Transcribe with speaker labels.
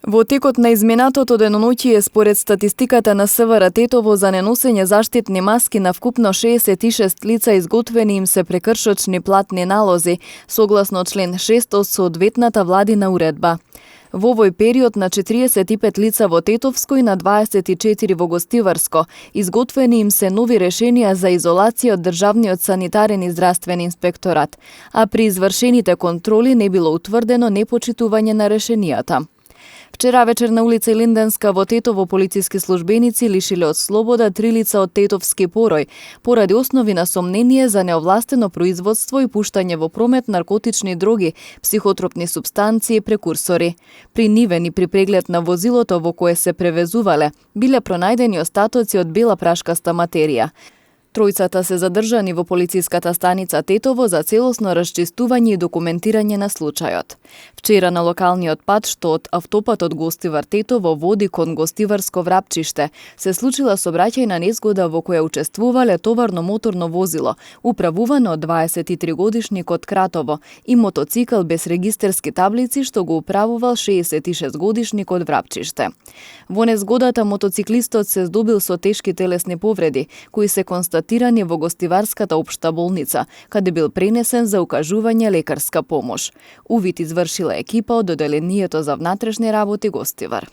Speaker 1: Во текот на изминатото деноноќие, според статистиката на СВР Тетово, за неносење заштитни маски на вкупно 66 лица изготвени им се прекршочни платни налози, согласно член 6 од соодветната владина уредба. Во овој период на 45 лица во Тетовско и на 24 во Гостиварско изготвени им се нови решенија за изолација од Државниот санитарен и здравствен инспекторат, а при извршените контроли не било утврдено непочитување на решенијата. Вчера вечер на улица Илинденска во Тетово полициски службеници лишиле од слобода 3 лица од Тетовски порој, поради основи на сомнение за неовластено производство и пуштање во промет наркотични дроги, психотропни супстанции и прекурсори. При нивен и при преглед на возилото во кое се превезувале, биле пронајдени остатоци од бела прашкаста материја. Тројцата се задржани во полициската станица Тетово за целосно расчистување и документирање на случајот. Вчера на локалниот пат што од автопатот Гостивар-Тетово води кон Гостиварско Врапчиште се случила сообраќајна незгода во која учествувале товарно моторно возило, управувано од 23-годишник од Кратово, и мотоцикл без регистерски таблици што го управувал 66-годишник од Врапчиште. Во незгодата мотоциклистот се здобил со тешки телесни повреди, кои се констатирани во Гостиварската општа болница, каде бил пренесен за укажување лекарска помош. Увид извршила екипа од Одделението за внатрешни работи Гостивар.